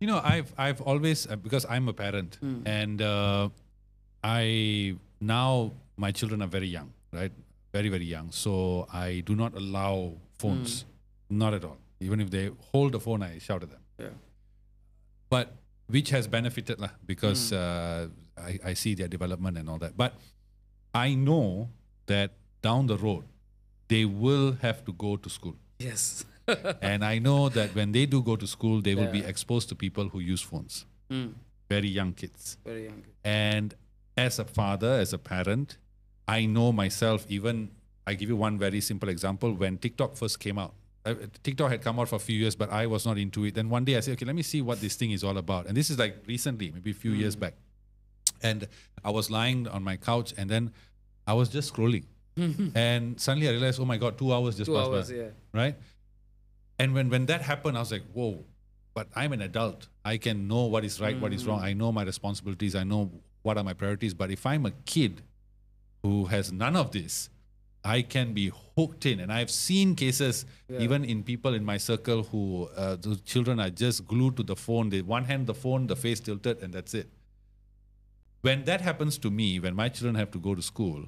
You know, I've always, because I'm a parent, and now my children are very young, right? Very, very young. So I do not allow phones, not at all. Even if they hold the phone, I shout at them. Yeah. But which has benefited lah, because I see their development and all that. But I know that down the road, they will have to go to school. Yes. And I know that when they do go to school, they will be exposed to people who use phones. Very young kids. Very young. And as a father, as a parent, I know myself, even, I give you one very simple example. When TikTok first came out, TikTok had come out for a few years, but I was not into it. Then one day I said, okay, let me see what this thing is all about. And this is like recently, maybe a few years back. And I was lying on my couch, and then I was just scrolling. And suddenly I realized, oh my God, 2 hours just passed by. Yeah. Right? And when that happened, I was like, whoa, but I'm an adult. I can know what is right, what is wrong. I know my responsibilities. I know what are my priorities. But if I'm a kid who has none of this, I can be hooked in. And I've seen cases, even in people in my circle, who the children are just glued to the phone. They one hand the phone, the face tilted, and that's it. When that happens to me, when my children have to go to school,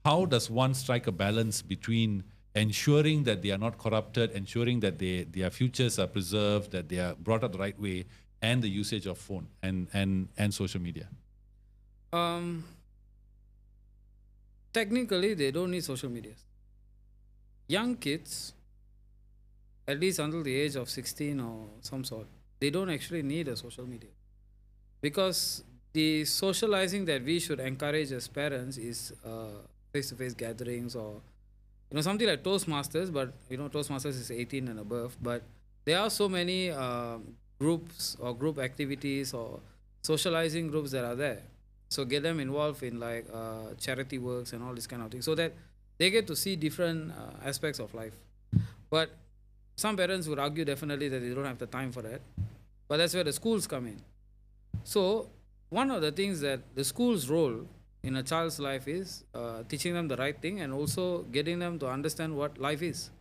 how does one strike a balance between ensuring that they are not corrupted, ensuring that their futures are preserved, that they are brought up the right way, and the usage of phone and social media? Technically, they don't need social media. Young kids, at least until the age of 16 or some sort, they don't actually need a social media. Because the socializing that we should encourage as parents is face-to-face gatherings, or something like Toastmasters, but Toastmasters is 18 and above. But there are so many groups or group activities or socializing groups that are there. So get them involved in like charity works and all this kind of thing, so that they get to see different aspects of life. But some parents would argue definitely that they don't have the time for that. But that's where the schools come in. So one of the things that the school's role in a child's life is teaching them the right thing, and also getting them to understand what life is.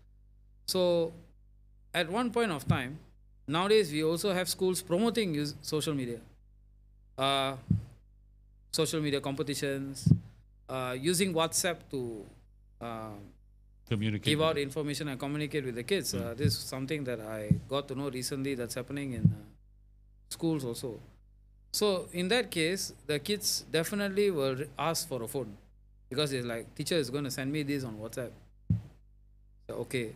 So at one point of time, nowadays we also have schools promoting social media. Social media competitions, using WhatsApp to Communicate, give out information and communicate with the kids. This is something that I got to know recently that's happening in schools also. So in that case, the kids definitely will ask for a phone, because it's like, teacher is going to send me this on WhatsApp. So, okay,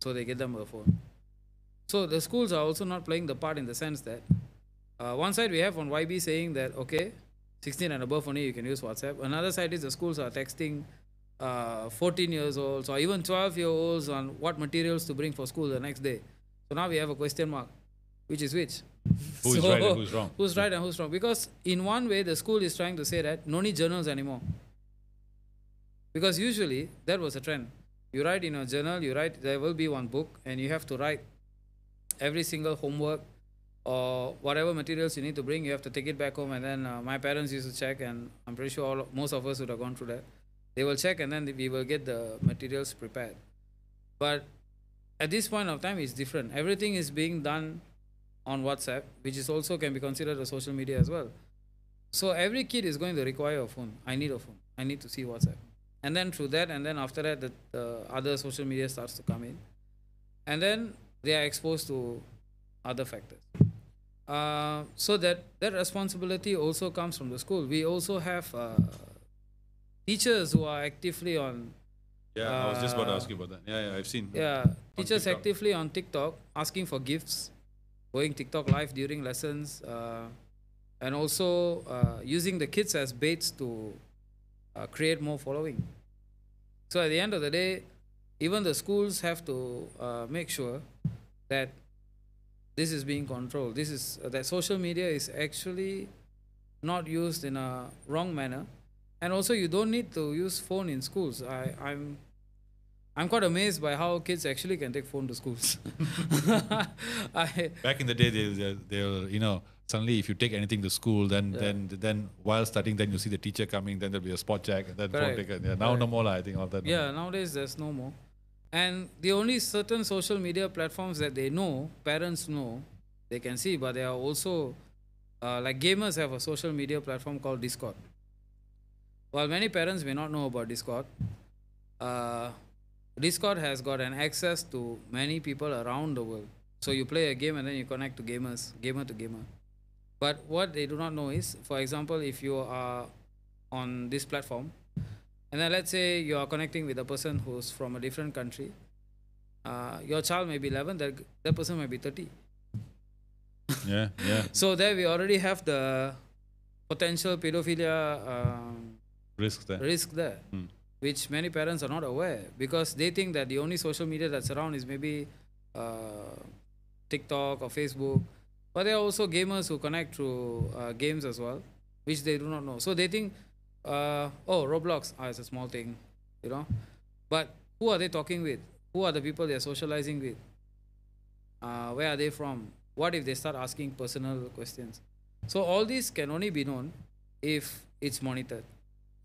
so they get them a phone. So the schools are also not playing the part, in the sense that one side we have on YB saying that, okay, 16 and above only you can use WhatsApp. Another side is the schools are texting 14 years olds or even 12-year-olds on what materials to bring for school the next day. So now we have a question mark. Which is which? Who's right and who's wrong? Who's right and who's wrong? Because in one way, the school is trying to say that no need journals anymore. Because usually that was a trend. You write in a journal, there will be one book, and you have to write every single homework or whatever materials you need to bring. You have to take it back home, and then my parents used to check, and I'm pretty sure most of us would have gone through that. They will check, and then we will get the materials prepared. But at this point of time, it's different. Everything is being done on WhatsApp, which is also can be considered a social media as well. So every kid is going to require a phone. I need a phone. I need to see WhatsApp. And then through that, and then after that, the other social media starts to come in. And then they are exposed to other factors. So that responsibility also comes from the school. We also have teachers who are actively on... Yeah, I was just about to ask you about that. Yeah, I've seen. Yeah, teachers actively on TikTok asking for gifts, going TikTok live during lessons, and also using the kids as baits to create more following. So at the end of the day, even the schools have to make sure that this is being controlled. That social media is actually not used in a wrong manner. And also, you don't need to use phone in schools. I'm quite amazed by how kids actually can take phone to schools. Back in the day, they'll suddenly if you take anything to school, then while studying, then you see the teacher coming, then there'll be a spot check, and then phone taken. Yeah, now no more, I think, all that. Yeah, nowadays there's no more. And the only certain social media platforms that they know, parents know, they can see, but there are also like gamers have a social media platform called Discord. While many parents may not know about Discord, uh, Discord has got an access to many people around the world. So you play a game and then you connect to gamers, gamer to gamer. But what they do not know is, for example, if you are on this platform, and then let's say you are connecting with a person who's from a different country, your child may be 11, that person might be 30. Yeah, yeah. So there we already have the potential pedophilia Risk there. risk there, which many parents are not aware, because they think that the only social media that's around is maybe TikTok or Facebook. But there are also gamers who connect through games as well, which they do not know. So they think, oh, Roblox, it's a small thing, you know. But who are they talking with? Who are the people they are socializing with? Where are they from? What if they start asking personal questions? So all these can only be known if it's monitored.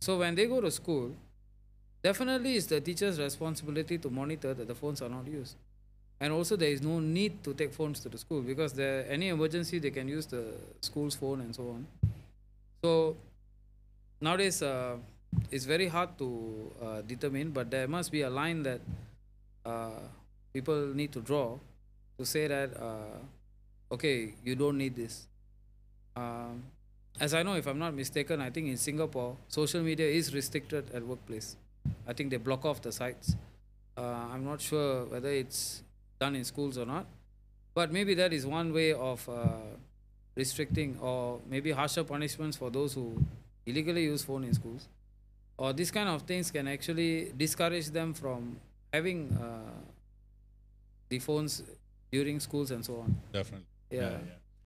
So when they go to school, definitely it's the teacher's responsibility to monitor that the phones are not used. And also there is no need to take phones to the school, because there any emergency they can use the school's phone and so on. So nowadays it's very hard to determine, but there must be a line that people need to draw to say that okay, you don't need this. As I know, if I'm not mistaken, I think in Singapore social media is restricted at workplace. I think they block off the sites. I'm not sure whether it's done in schools or not, but maybe that is one way of restricting, or maybe harsher punishments for those who illegally use phone in schools, or these kind of things can actually discourage them from having the phones during schools and so on. Definitely. Yeah. Yeah.